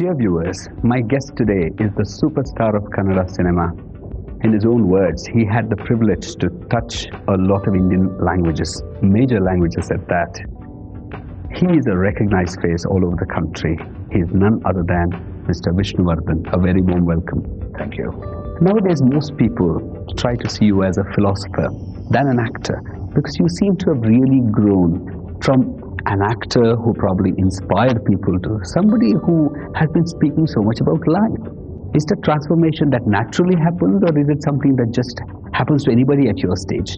Dear viewers, my guest today is the superstar of Kannada cinema. In his own words, he had the privilege to touch a lot of Indian languages, major languages at that. He is a recognized face all over the country. He is none other than Mr. Vishnuvardhan. A very warm welcome. Thank you. Nowadays, most people try to see you as a philosopher than an actor because you seem to have really grown from an actor who probably inspired people to somebody who has been speaking so much about life. Is the transformation that naturally happens, or is it something that just happens to anybody at your stage?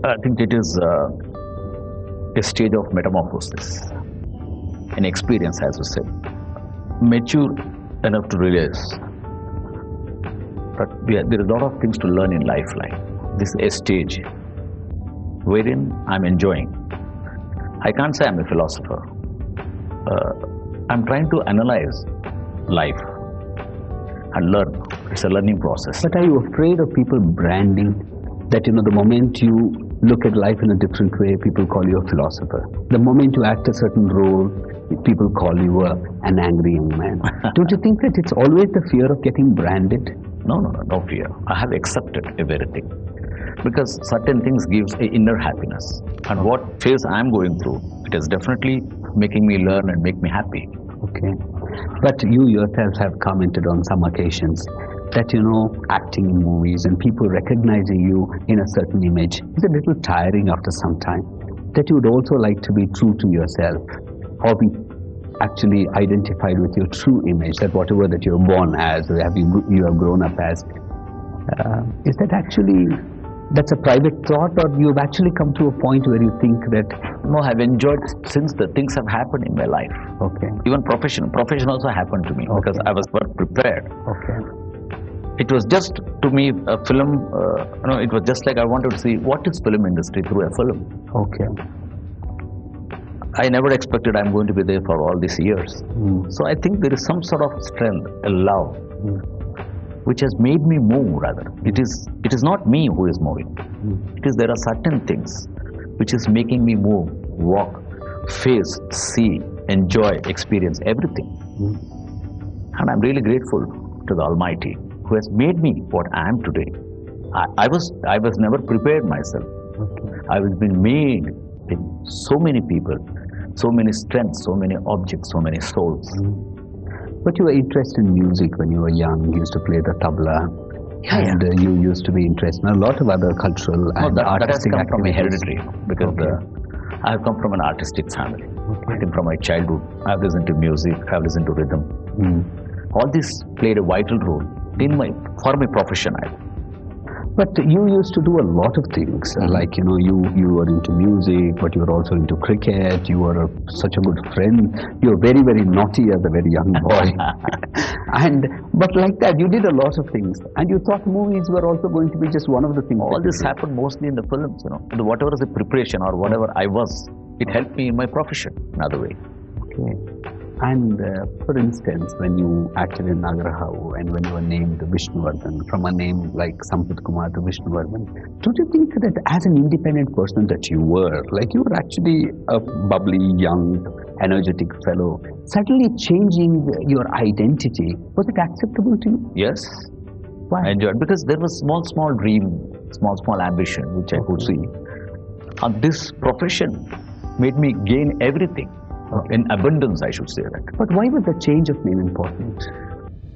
I think it is a stage of metamorphosis, an experience, as you said. Mature enough to realize that there is a lot of things to learn in life. Like this is a stage wherein I'm enjoying. I can't say I'm a philosopher. I'm trying to analyze life and learn. It's a learning process. But are you afraid of people branding that, the moment you look at life in a different way, people call you a philosopher? The moment you act a certain role, people call you an angry young man. Don't you think that it's always the fear of getting branded? No fear. I have accepted everything. Because certain things gives an inner happiness. And what phase I'm going through, it is definitely making me learn and make me happy. Okay. But you yourself have commented on some occasions that, acting in movies and people recognizing you in a certain image is a little tiring after some time. That you would also like to be true to yourself or be actually identified with your true image, that whatever that you're born as or you have grown up as. Is that actually... That's a private thought, or you've actually come to a point where you think that... No, I've enjoyed since the things have happened in my life. Okay. Even profession also happened to me because I was well prepared. Okay. It was just, to me, a film, it was just like I wanted to see what is film industry through a film. Okay. I never expected I'm going to be there for all these years. So I think there is some sort of strength, a love, which has made me move rather. It is not me who is moving. It is there are certain things which is making me move, walk, face, see, enjoy, experience everything. And I'm really grateful to the Almighty who has made me what I am today. I was never prepared myself. I was being made in so many people, so many strengths, so many objects, so many souls. But you were interested in music when you were young. You used to play the tabla, and you used to be interested in a lot of other cultural and artistic that has come from my activities. hereditary, because I have come from an artistic family. I think from my childhood, I have listened to music, I have listened to rhythm. All this played a vital role for my profession. But you used to do a lot of things, like, you were into music, but you were also into cricket, you were such a good friend, you were very, very naughty as a very young boy. But like that, you did a lot of things, and you thought movies were also going to be just one of the things. All this happened mostly in the films, whatever is the preparation or whatever I was, it helped me in my profession, another way. Okay. And for instance, when you acted in Nagara and when you were named Vishnuvardhan, from a name like Sampath Kumar to Vishnuvardhan, don't you think that as an independent person that you were actually a bubbly, young, energetic fellow, suddenly changing your identity, was it acceptable to you? Yes. Why? I enjoyed, because there was small dream, small ambition which I could see. And this profession made me gain everything. In abundance, I should say that. But why was the change of name important?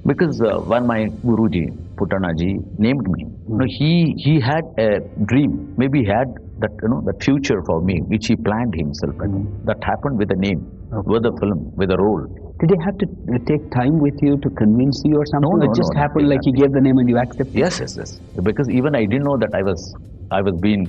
Because when my Guruji, Putanaji, named me, he had a dream. Maybe he had that, that future for me, which he planned himself. That happened with a name, with a film, with a role. Did he have to take time with you to convince you or something? No, it just happened like he gave the name and you accepted? Yes. Because even I didn't know that I was being...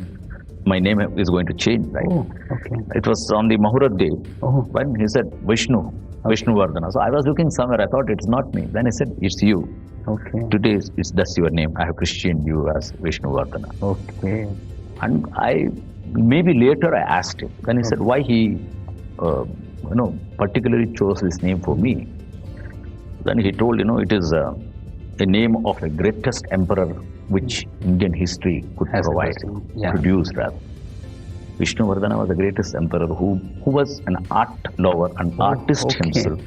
My name is going to change, right? Oh, okay. It was on the Muhurat day when he said Vishnuvardhan. So I was looking somewhere, I thought it's not me. Then he said, it's you. Okay. Today that's your name. I have christened you as Vishnuvardhan. Okay. And maybe later I asked him. Then he said why he, particularly chose this name for me. Then he told, it is a name of a greatest emperor which Indian history could produce rather. Vishnuvardhana was the greatest emperor who was an art lover, an artist himself.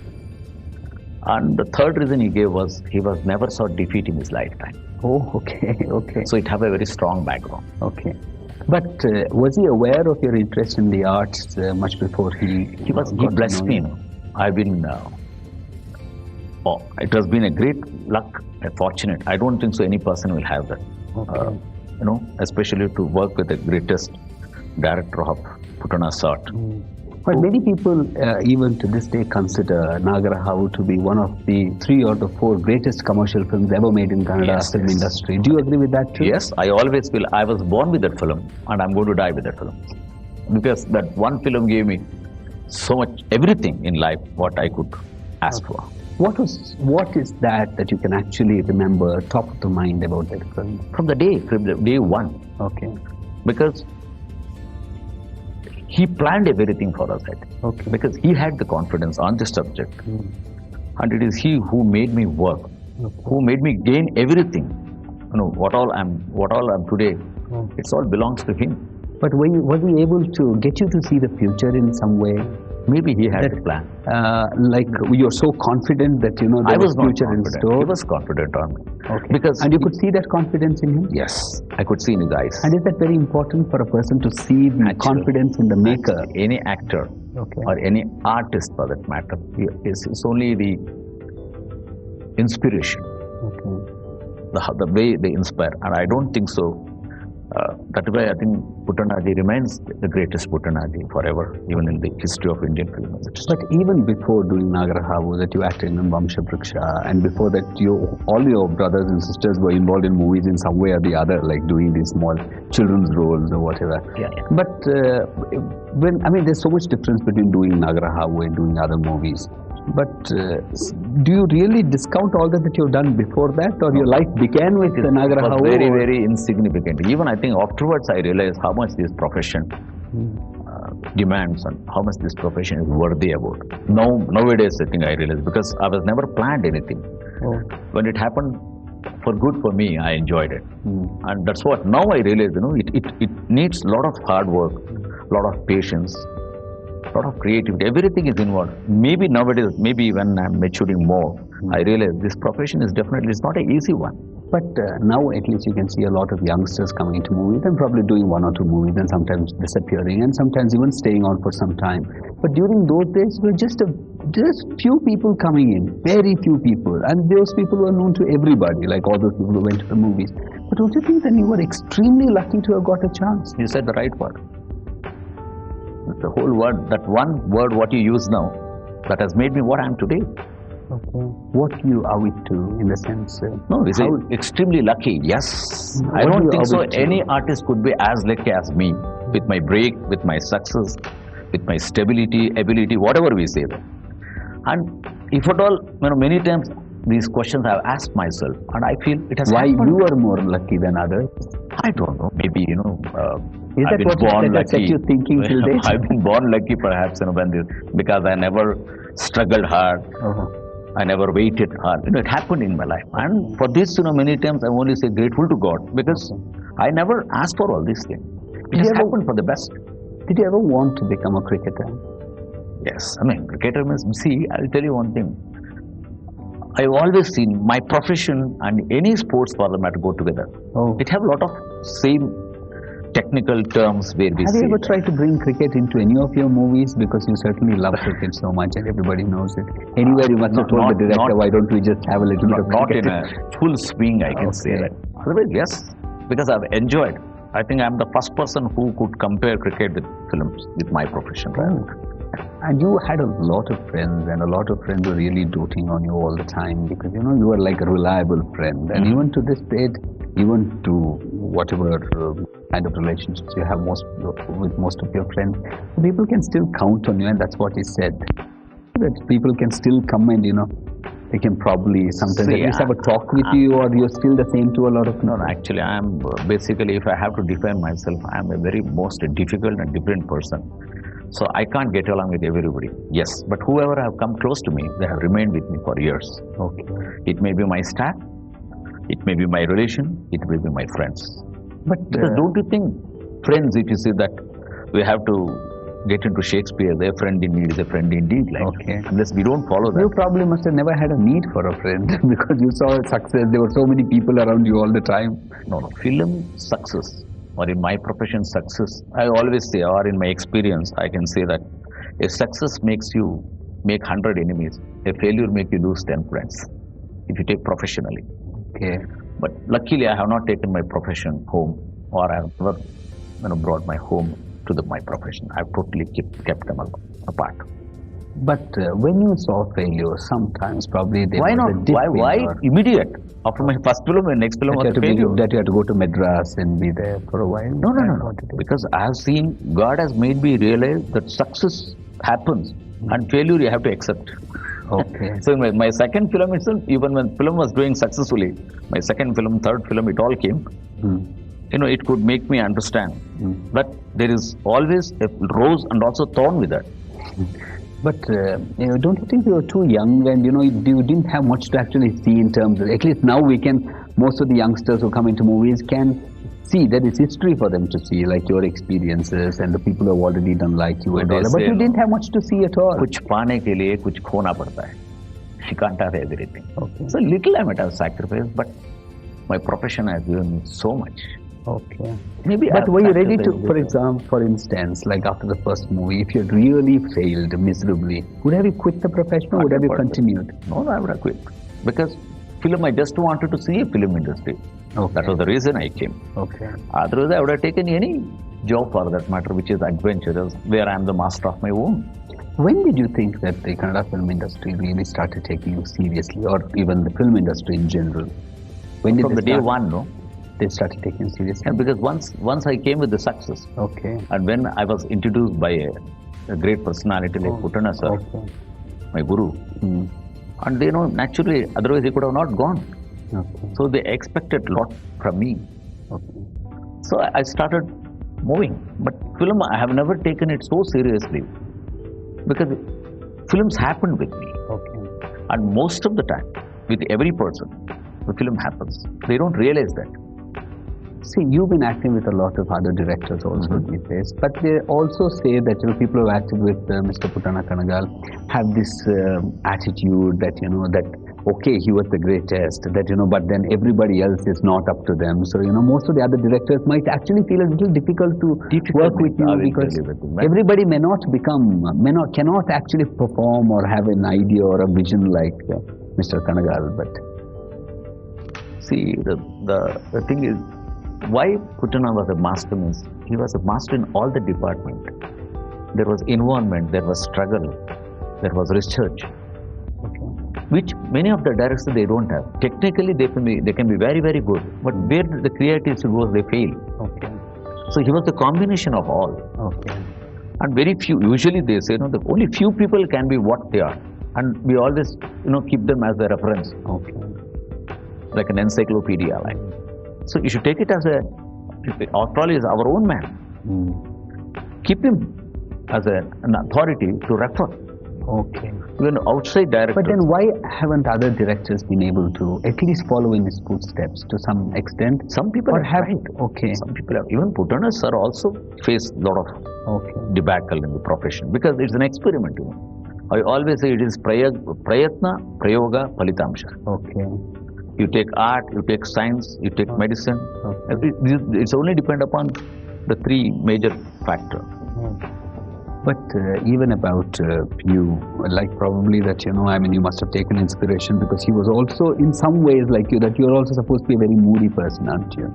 And the third reason he gave was he was never saw defeat in his lifetime. Oh, okay, okay. So it have a very strong background. Okay. But was he aware of your interest in the arts much before he blessed me. I've been, it has been a great luck, a fortunate. I don't think so any person will have that. Okay. Especially to work with the greatest director of Putana sort. But many people, even to this day, consider Nagara to be one of the 3 or the 4 greatest commercial films ever made in Kannada film industry. Do you agree with that too? Yes, I always feel I was born with that film and I'm going to die with that film. Because that one film gave me so much, everything in life, what I could ask for. What is that you can actually remember top of the mind about that film? From the day one. Okay. Because he planned everything for us, I think. Okay. Because he had the confidence on this subject. And it is he who made me work, who made me gain everything. What all I'm today, it all belongs to him. But was he able to get you to see the future in some way? Maybe he had a plan. Like you're so confident that there was future in store. He was confident on me. Okay. And you could see that confidence in him? Yes, I could see in his eyes. And is that very important for a person to see the confidence in the maker? Any actor or any artist for that matter, it's only the inspiration. Okay. The way they inspire. And I don't think so. That is why I think Puttanaji remains the greatest Puttanaji forever, even in the history of Indian film industry. But even before doing Nagara that you acted in Vamsha Vriksha, and before that all your brothers and sisters were involved in movies in some way or the other, like doing these small children's roles or whatever. Yeah. But there's so much difference between doing Nagara and doing other movies. But do you really discount all that you've done before that, or your life began with the Nagara? It was very, very insignificant. Even I think afterwards I realized how much this profession demands and how much this profession is worthy about. Nowadays I think I realize, because I was never planned anything. When it happened for good for me, I enjoyed it. And that's what now I realize, it needs a lot of hard work, a lot of patience, a lot of creativity, everything is involved. Maybe nowadays, maybe when I'm maturing more, I realize this profession is definitely, it's not an easy one. But now at least you can see a lot of youngsters coming into movies and probably doing 1 or 2 movies and sometimes disappearing and sometimes even staying on for some time. But during those days, were just few people coming in, very few people, and those people were known to everybody, like all those people who went to the movies. But don't you think that you were extremely lucky to have got a chance? You said the right word. The whole word, that one word what you use now, that has made me what I am today. Okay. What you owe it to, in the sense? No, is it extremely lucky? Yes. I don't think so any artist could be as lucky as me, with my break, with my success, with my stability, ability, whatever we say. And if at all, many times these questions I have asked myself, and I feel it has happened. Why you are more lucky than others? I don't know. Maybe, is that what set you thinking till date? I've been born lucky, perhaps, because I never struggled hard. I never waited hard. It happened in my life. And for this, many times I only say grateful to God, because I never asked for all these things. It has happened for the best. Did you ever want to become a cricketer? Yes. Cricketer means, see, I'll tell you one thing. I've always seen my profession and any sports for the matter go together. It have a lot of same technical terms where we Have you ever tried to bring cricket into any of your movies? Because you certainly love cricket so much and everybody knows it. Anywhere you must have told the director, why don't we just have a little bit of cricket? Not in a full swing, I can say that. Otherwise, yes, because I've enjoyed. I think I'm the first person who could compare cricket with films, with my profession. And you had a lot of friends, and a lot of friends were really doting on you all the time, because you were like a reliable friend. And even to this date, even to whatever kind of relationships you have with most of your friends, people can still count on you, and that's what he said. That people can still come and they can probably sometimes at least have a talk with you, or you're still the same to a lot of people. No, actually, I am basically, if I have to define myself, I am a very most difficult and different person. So I can't get along with everybody. Yes, but whoever have come close to me, they have remained with me for years. Okay. It may be my staff, it may be my relation, it may be my friends. But because don't you think, friends, if you say that we have to get into Shakespeare, their friend in need is a friend indeed. Like, Okay. unless we don't follow that. You probably must have never had a need for a friend because you saw success. There were so many people around you all the time. No, no. Film success, or in my profession success, I always say, or in my experience, I can say that a success makes you make 100 enemies. A failure makes you lose 10 friends. If you take professionally. Okay. But luckily, I have not taken my profession home, or I have never brought my home to my profession. I've totally kept them apart. But when you saw failure, sometimes probably there Why was not? a dip Why in your, immediate? After my first film, my next film was a failure. that you had to go to Madras and be there for a while? No. Because I have seen, God has made me realize that success happens and failure you have to accept. Okay. So in my second film itself, even when film was doing successfully, my second film, third film, it all came. It could make me understand that there is always a rose and also thorn with that. But don't you think you were too young and you didn't have much to actually see in terms of, at least now most of the youngsters who come into movies can see that it's history for them to see, like your experiences and the people who have already done like you and all that. But you didn't have much to see at all. कुछ पाने के लिए कुछ खोना पड़ता है. You can't have everything. Okay. So little I might have sacrificed, but my profession has given me so much. Okay. Maybe. But were you ready to, for instance, like after the first movie, if you had really failed miserably, would have you quit the profession or would have you continued? No, I would have quit. Because film, I just wanted to see a film industry. Okay. That was the reason I came. Okay. Otherwise, I would have taken any job for that matter, which is adventurous, where I am the master of my own. When did you think that the Kannada film industry really started taking you seriously, or even the film industry in general? When did From the day one, no? They started taking you seriously? Yeah, because once I came with the success, okay, and when I was introduced by a great personality like Putana sir, okay, my guru, and they know naturally, otherwise he could have not gone. Okay. So they expected a lot from me. Okay. So I started moving. But film, I have never taken it so seriously because films happened with me. Okay. And most of the time, with every person, the film happens. They don't realize that. See, you've been acting with a lot of other directors also these days, but they also say that people who have acted with Mr. Putana Kanagal have this attitude that that okay, he was the greatest, that but then everybody else is not up to them. So most of the other directors might actually feel a little difficult to work with you because everybody cannot actually perform or have an idea or a vision like Mr. Kanagal. But see, the thing is, why Putana was a master means he was a master in all the department. There was involvement, there was struggle, there was research, which many of the directors they don't have. Technically, they can be very, very good, but where the creativity goes, they fail. Okay. So he was the combination of all. Okay. And very few. Usually they say, the only few people can be what they are, and we always, keep them as a reference. Okay. Like an encyclopedia, like. So you should take it as after all, is our own man. Keep him as an authority to refer. Okay. Even outside directors. But then why haven't other directors been able to at least follow in his footsteps to some extent? Some people have. Okay. Some people have. Even Putana sir also faced a lot of debacle in the profession because it's an experiment. I always say it is prayatna, prayoga, palitamsha. Okay. You take art, you take science, you take medicine. Okay. It's only depend upon the three major factors. But even about you, like probably that, you must have taken inspiration because he was also in some ways like you, that you're also supposed to be a very moody person, aren't you?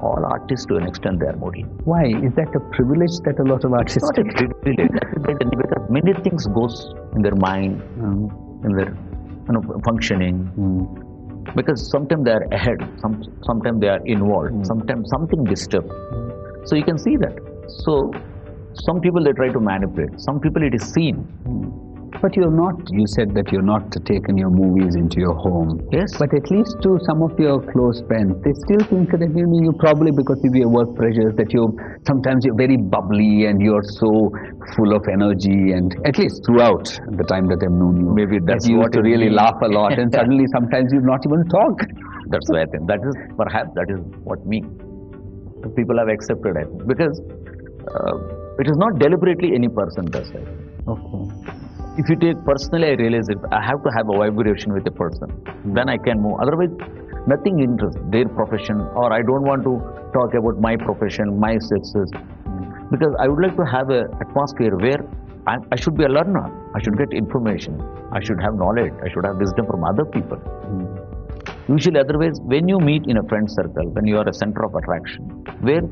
All artists to an extent they are moody. Why? Is that a privilege that a lot of artists It's not a privilege. Because many things goes in their mind, in their functioning. Because sometimes they are ahead, sometimes they are involved, sometimes something disturbed. So you can see that. So some people they try to manipulate, some people it is seen. But you said that you're not taken your movies into your home. Yes. But at least to some of your close friends, they still think that you probably because of your work pressures that sometimes you're very bubbly and you're so full of energy, and at least throughout the time that they've known you. Maybe that's you what to really laugh a lot and suddenly sometimes you not even talk. That's why I think that is what me. The people have accepted it because it is not deliberately any person does that. Okay. If you take personally, I realize if I have to have a vibration with a person, then I can move. Otherwise, nothing interests their profession, or I don't want to talk about my profession, my success, because I would like to have an atmosphere where I should be a learner. I should get information. I should have knowledge. I should have wisdom from other people. Usually, otherwise, when you meet in a friend circle, when you are a center of attraction, where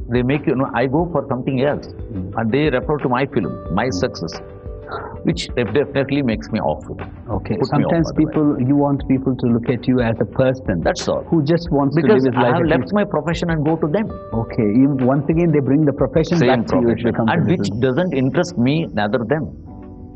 they make you know, I go for something else, and they refer to my film, my success, which definitely makes me awful. Okay. Put me Sometimes off, you want people to look at you as a person. That's all. Who just wants Because to live his I life. have at left least- my profession and go to them. Okay. Once again, they bring the profession Same back to you. It profession, becomes a and which little- doesn't interest me, neither them.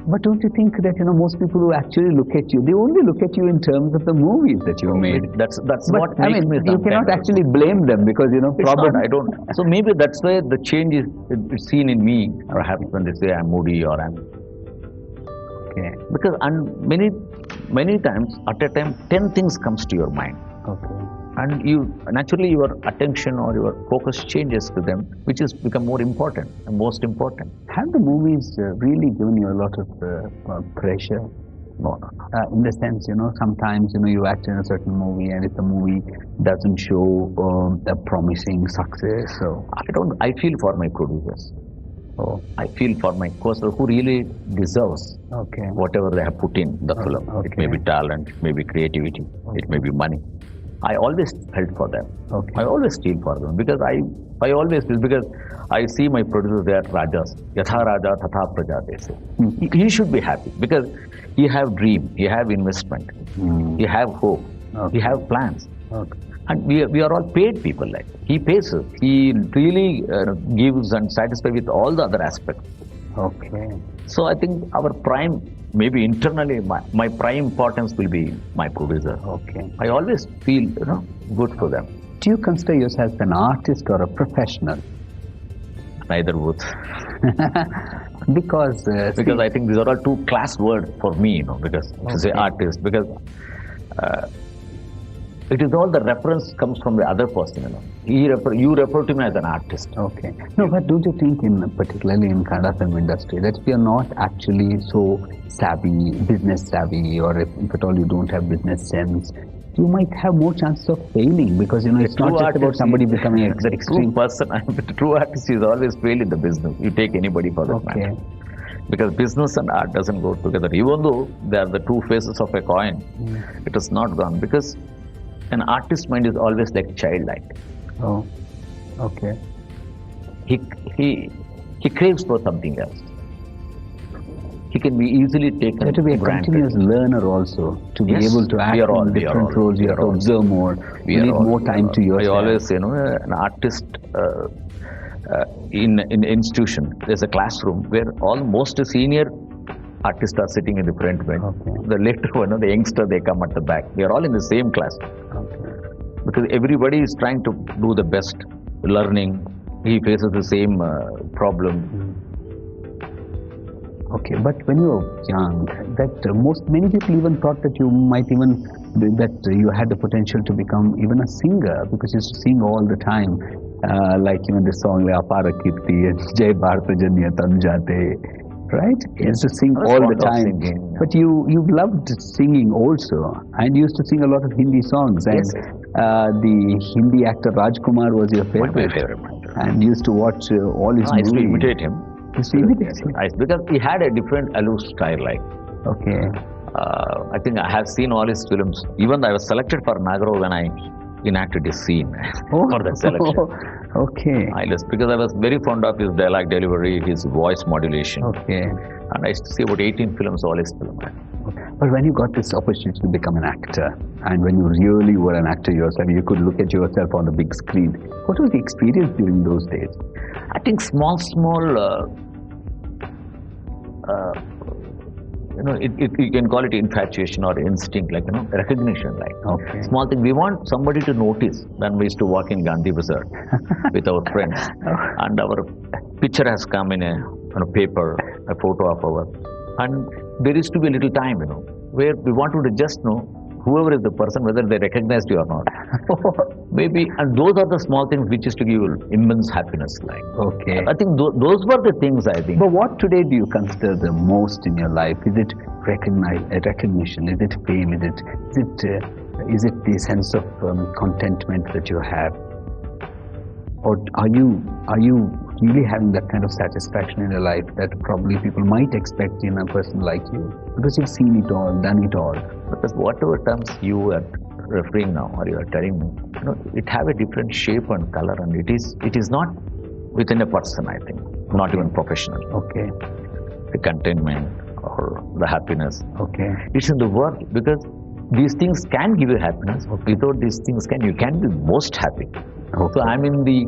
But don't you think that most people who actually look at you, they only look at you in terms of the movies that you made. That's But what I makes mean, me you cannot sometimes- actually blame them because It's probably not, I don't. So maybe that's why the change is seen in me, or happens when they say I'm moody or I'm. Okay. Because and many times at a time 10 things comes to your mind, Okay. and you naturally your attention or your focus changes to them, which is become more important and most important. Have the movies really given you a lot of pressure? No. In the sense, sometimes, you act in a certain movie, and if the movie doesn't show a promising success, so... I feel for my producers. Oh, I feel for my co-star who really deserves okay. whatever they have put in the film. It may be talent, it may be creativity, it may be money. I always felt for them. Okay. I always feel for them because I always feel, because I see my producers, they are rajas. Yatha raja tatha praja, they say. He should be happy because he have dream, he have investment, he have hope, he have plans. Okay. And we are all paid people. Like he pays us. He really gives and satisfies with all the other aspects. Okay. So I think our prime, maybe internally, my prime importance will be my producer. Okay. I always feel good for them. Do you consider yourself an artist or a professional? Neither both. Because I think these are all two class words for me. Because to say artist, because it is all the reference comes from the other person. You refer to me as an artist. Okay. No, but don't you think, particularly in Kannada film industry, that if you're not actually so savvy, business savvy, or if at all you don't have business sense, you might have more chances of failing, because it's not just about somebody becoming extreme. The true artist is always fail in the business. You take anybody for that matter. Because business and art doesn't go together. Even though they are the two faces of a coin, it has not gone, because an artist's mind is always like childlike. Oh, okay. He craves for something else. He can be easily taken. You have to be a granted. continuous learner also to be Yes, able to act in different roles. You have to observe more. You need more time to yourself. I always say, an artist in institution, there's a classroom where almost senior artists are sitting in the front bench. Okay. The later one, the youngster, they come at the back. We are all in the same class. Okay. Because everybody is trying to do the best learning. He faces the same problem. Okay, but when you were young, many people even thought that you might you had the potential to become even a singer, because you used to sing all the time, like even the song Apara Kirti and Jai Bharata Janya Tanjate. Right? You used to sing all the time. Singing. But you loved singing also, and you used to sing a lot of Hindi songs. And the Hindi actor Rajkumar was your favorite. My favorite. And you used to watch all his movies. I used to imitate him. You used to imitate him? Because he had a different aloof style. Like, okay. I think I have seen all his films. Even I was selected for Nagara when I enacted his scene for that selection. Okay. Because I was very fond of his dialogue delivery, his voice modulation. Okay. And I used to see about 18 films, all his films. But when you got this opportunity to become an actor, and when you really were an actor yourself, you could look at yourself on the big screen. What was the experience during those days? I think small, you can call it infatuation or instinct, like, recognition, like. Okay. Small thing. We want somebody to notice when we used to walk in Gandhi Bazaar with our friends, and our picture has come in a paper, a photo of our, and there used to be a little time, where we wanted to just know whoever is the person, whether they recognized you or not. Maybe, and those are the small things which is to give you immense happiness. Like, Okay. I think those were the things, I think. But what today do you consider the most in your life? Is it recognition? Is it fame? Is it the sense of contentment that you have? Or are you really having that kind of satisfaction in your life that probably people might expect in a person like you? Because you've seen it all, done it all. Because whatever terms you are referring now, or you are telling me, it have a different shape and color, and it is not within a person, I think, not even professional. Okay. The contentment or the happiness. Okay. It's in the world, because these things can give you happiness. Without these things, you can be most happy. Okay. So I'm in the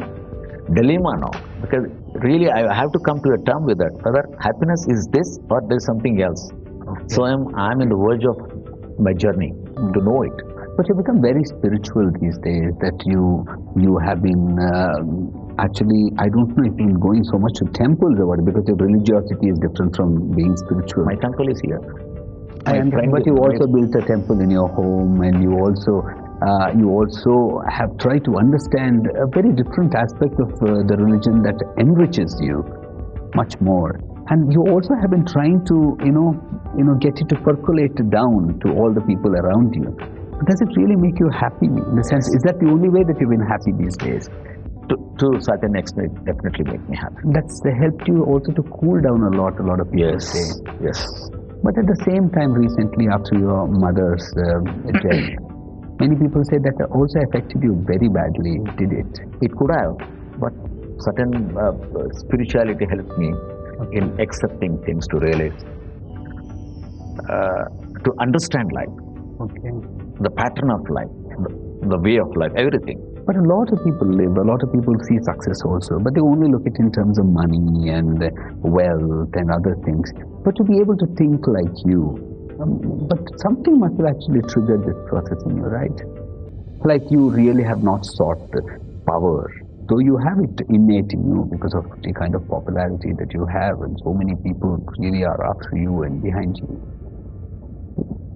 dilemma now, because really I have to come to a term with that, whether happiness is this or there's something else. Okay. So I'm in the verge of my journey to know it. But you become very spiritual these days, that you have been actually, I don't know if you've been going so much to temples or what, because your religiosity is different from being spiritual. My temple is here. But you also built a temple in your home, and you also have tried to understand a very different aspect of the religion that enriches you much more. And you also have been trying to, get it to percolate down to all the people around you. Does it really make you happy? In the sense, is that the only way that you've been happy these days? To a certain extent, it definitely make me happy. That's helped you also to cool down a lot of people say. Yes. But at the same time, recently, after your mother's death, many people say that also affected you very badly, did it? It could have, but certain spirituality helped me in accepting things, to realize, to understand life, the pattern of life, the way of life, everything. But a lot of people see success also, but they only look at it in terms of money and wealth and other things. But to be able to think like you, but something must have actually triggered this process in you, right? Like you really have not sought power, though you have it innate in you because of the kind of popularity that you have, and so many people really are after you and behind you.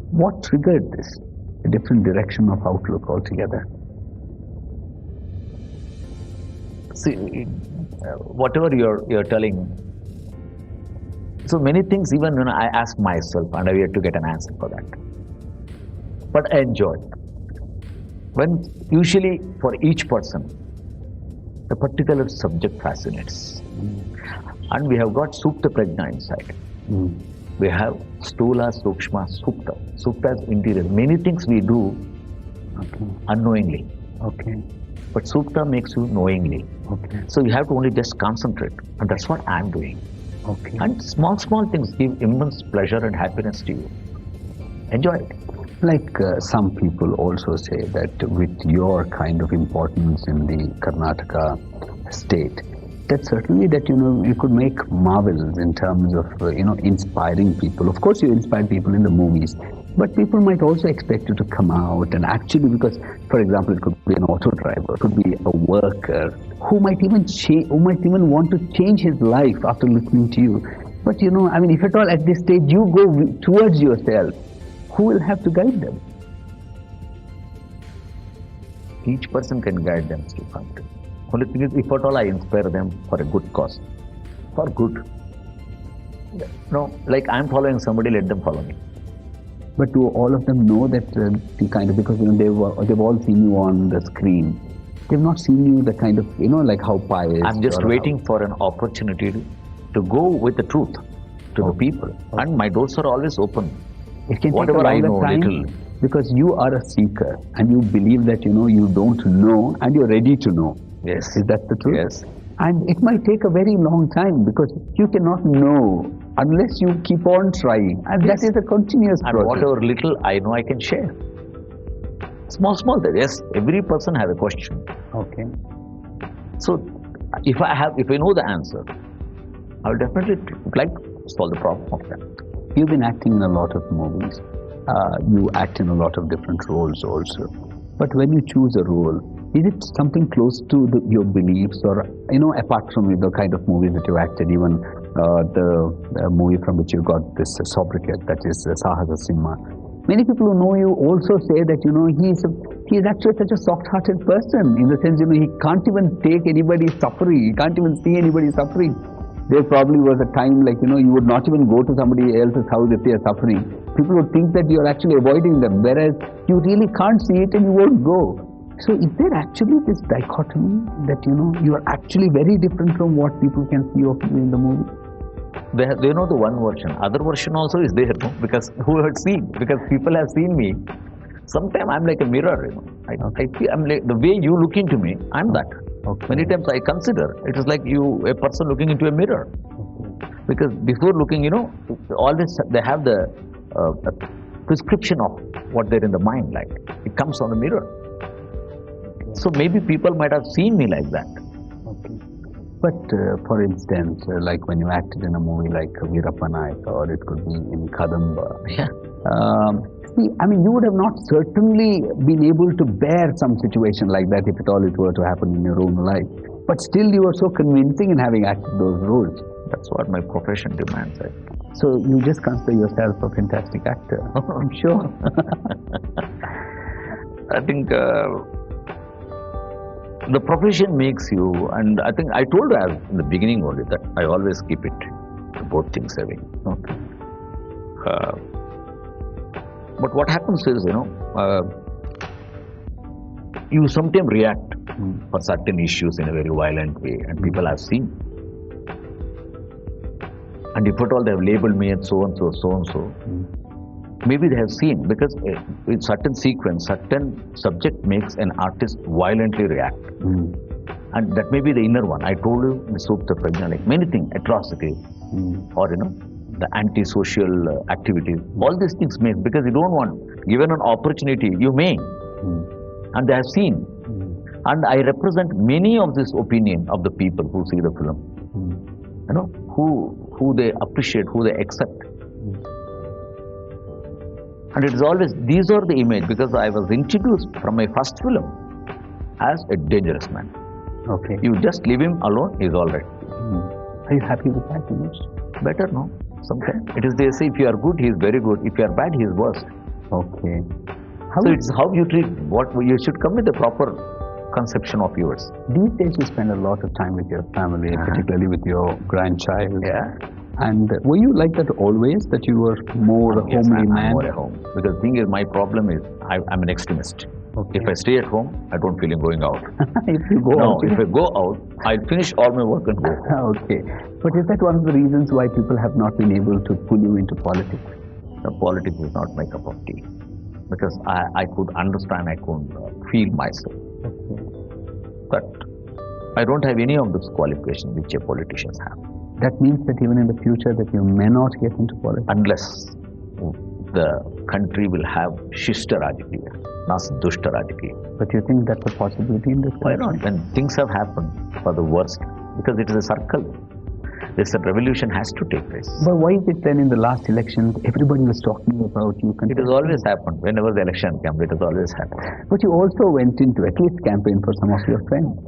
What triggered this? A different direction of outlook altogether. See, whatever you're telling, so many things, even when I ask myself, and I have to get an answer for that. But I enjoy. When usually for each person, a particular subject fascinates. And we have got Supta Prajna inside. We have Stula, Sukshma, Supta. Supta is interior. Many things we do unknowingly. But Supta makes you knowingly. So you have to only just concentrate. And that's what I'm doing. And small things give immense pleasure and happiness to you. Enjoy it. Like some people also say that with your kind of importance in the Karnataka state, that certainly that you could make marvels in terms of inspiring people. Of course, you inspire people in the movies, but people might also expect you to come out and actually, because, for example, it could be an auto driver, it could be a worker who might even want to change his life after listening to you. But if at all at this stage you go towards yourself, who will have to guide them? Each person can guide them, Srikant. Only thing is, if at all I inspire them for a good cause, for good. Like I'm following somebody, let them follow me. But do all of them know that because they've all seen you on the screen. They've not seen you the kind of like how pious. I'm just waiting for an opportunity to go with the truth to the people, and my doors are always open. It can whatever take a I longer know, time, little. Because you are a seeker and you believe that you don't know and you're ready to know. Yes. Is that the truth? Yes. And it might take a very long time, because you cannot know unless you keep on trying, and that is a continuous process. And whatever little I know, I can share. Small things. Yes, every person have a question. So if I know the answer, I will definitely like to solve the problem of that. You've been acting in a lot of movies. You act in a lot of different roles also. But when you choose a role, is it something close to your beliefs, or apart from the kind of movies that you acted, even the movie from which you got this sobriquet, that is Sahasa Simha, Many people who know you also say that, he is actually such a soft-hearted person, in the sense, he can't even take anybody suffering. He can't even see anybody suffering. There probably was a time like, you would not even go to somebody else's house if they are suffering. People would think that you are actually avoiding them, whereas you really can't see it and you won't go. So is there actually this dichotomy that, you are actually very different from what people can see of you in the movie? They know the one version. Other version also is there, no? Because who had seen? Because people have seen me. Sometimes I'm like a mirror, I feel I'm like, the way you look into me, I'm that. Okay. Many times I consider it is like a person looking into a mirror. Okay. Because before looking, always they have the prescription of what they're in the mind, like it comes on the mirror. Okay. So maybe people might have seen me like that. Okay. But for instance, like when you acted in a movie like Veerappanayaka, or it could be in Kadamba. Yeah. You would have not certainly been able to bear some situation like that if at all it were to happen in your own life. But still you were so convincing in having acted those roles. That's what my profession demands. So you just consider yourself a fantastic actor. I'm sure. I think the profession makes you, and I think I told you in the beginning only that I always keep it, both things having. Okay. But what happens is, you sometimes react for certain issues in a very violent way, and people have seen. And if at all they have labeled me as so and so, so and so, maybe they have seen, because in certain sequence, certain subject makes an artist violently react. And that may be the inner one. I told you, the Supta Prajna, like many things, atrocity, or the anti-social activities, all these things make, because you don't want, given an opportunity, you may. And they have seen. And I represent many of this opinion of the people who see the film. Who they appreciate, who they accept. And it is always, these are the image, because I was introduced from my first film as a dangerous man. Okay. You just leave him alone, he's all right. Are you happy with that image? Better, no? Sometimes. It is, they say, if you are good, he is very good. If you are bad, he is worst. Okay. So it's how you treat, what you should come with a proper conception of yours. These days you spend a lot of time with your family, particularly with your grandchild. Yeah. And were you like that always, that you were more a homely man? I'm more at home. Because the thing is, my problem is, I'm an extremist. Okay. If I stay at home, I don't feel like going out. If you go out? If I go out, I'll finish all my work and go home. Okay. But is that one of the reasons why people have not been able to pull you into politics? The politics is not my cup of tea. Because I could understand, I could feel myself. Okay. But I don't have any of those qualifications which a politicians have. That means that even in the future that you may not get into politics? Unless the country will have Shishta Rajkiya, not Dushta Rajkiya. But you think that's a possibility in this country? Why not? When things have happened for the worst, because it is a circle. This revolution has to take place. But why is it then in the last elections everybody was talking about you? It has always happened. Whenever the election comes, it has always happened. But you also went into at least campaign for some of your friends.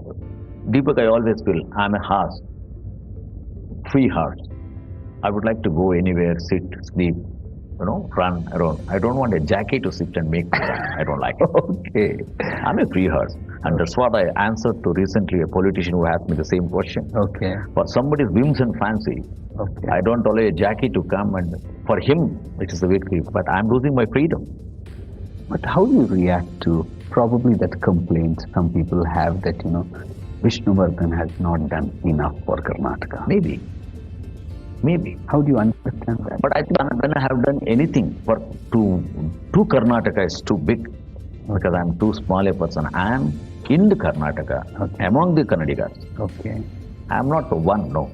Deepak, I always feel I'm a horse, free horse. I would like to go anywhere, sit, sleep, run around. I don't want a jockey to sit and make me run. I don't like it. Okay. I'm a free horse. And that's what I answered to recently a politician who asked me the same question. Okay. For somebody's whims and fancy, okay, I don't allow a jockey to come, and for him it is a victory, but I'm losing my freedom. But how do you react to probably that complaint some people have that, Vishnuvardhan has not done enough for Karnataka? Maybe. How do you understand that? But I think when I have done anything to Karnataka is too big, because I'm too small a person. I am in the Karnataka, okay, among the Kannadigas. Okay. I am not the one, no.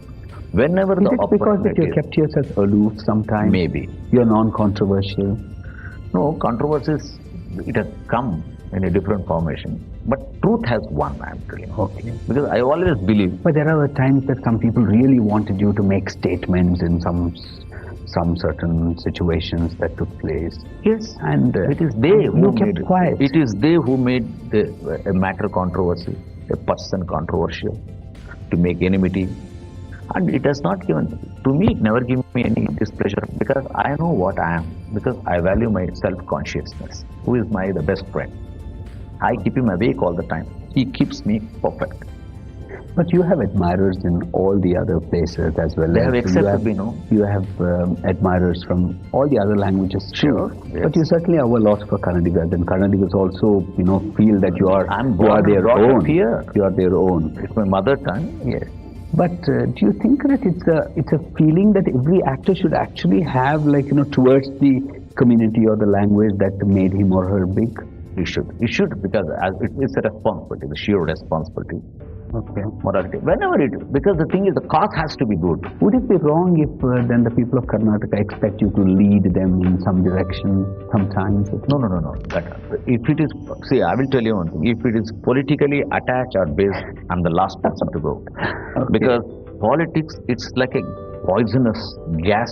Whenever the opportunity because that you kept yourself aloof sometimes? Maybe. You're non-controversial? No, controversies, it has come in a different formation. But truth has won, I'm telling you. Okay. Because I always believe. But there are times that some people really wanted you to make statements in some certain situations that took place. Yes. And it is they who kept quiet. It is they who made a matter controversial, a person controversial, to make enmity. And it has not given, to me, it never given me any displeasure because I know what I am, because I value my self-consciousness, who is my the best friend. I keep him awake all the time. He keeps me perfect. But you have admirers in all the other places as well. They have accepted me, no? You have admirers from all the other languages too. Sure, yes. But you certainly have a lot for Kannadigas, and Kannadigas also, feel that you are their own. Here. You are their own. It's my mother tongue. Yes. But do you think that it's a feeling that every actor should actually have, towards the community or the language that made him or her big? He should, because it's a responsibility, the sheer responsibility. Okay. Morality. Because the thing is, the cause has to be good. Would it be wrong if then the people of Karnataka expect you to lead them in some direction sometimes? No. If it is, see, I will tell you one thing. If it is politically attached or based, I'm the last person to go. Okay. Because politics, it's like a poisonous gas,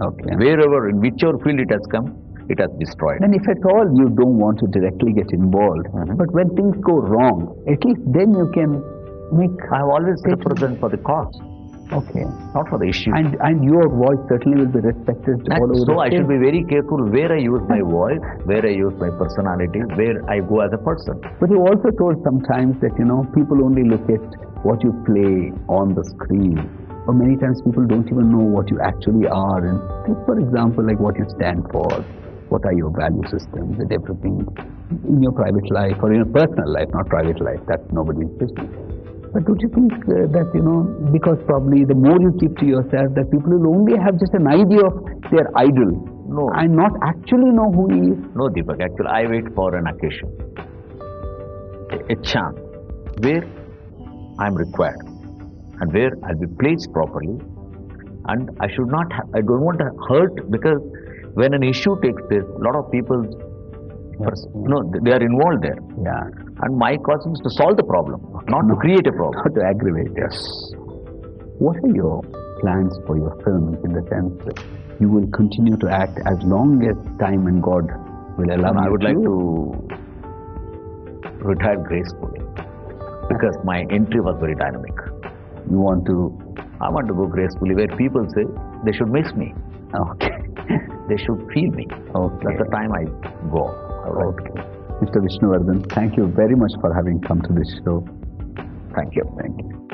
Okay. Wherever, in whichever field it has come, it has destroyed. Then if at all you don't want to directly get involved, but when things go wrong, at least then you can make... I have always represented for the cause. Okay. Not for the issue. And your voice certainly will be respected all over the So I state. should be very careful where I use my voice, where I use my personality, where I go as a person. But you also told sometimes that, people only look at what you play on the screen. Or many times people don't even know what you actually are. And take, for example, like what you stand for. What are your value systems and everything in your private life or in your personal life, not private life. That's nobody's business. But don't you think that, because probably the more you keep to yourself, that people will only have just an idea of their idol and not actually know who he is? No, Deepak, actually, I wait for an occasion, a chance, where I'm required and where I'll be placed properly. And I should not have, I don't want to hurt, because when an issue takes place, a lot of people, they are involved there. Yeah. And my cause is to solve the problem, not to create a problem. Not to aggravate. Yes. What are your plans for your films, in the sense that you will continue to act as long as time and God will allow you? I would like to retire gracefully, because my entry was very dynamic. You want to? I want to go gracefully, where people say they should miss me. Okay. They should feel me. Okay. That's the time I go. Okay. Mr. Vishnuvardhan, thank you very much for having come to this show. Thank you. Thank you.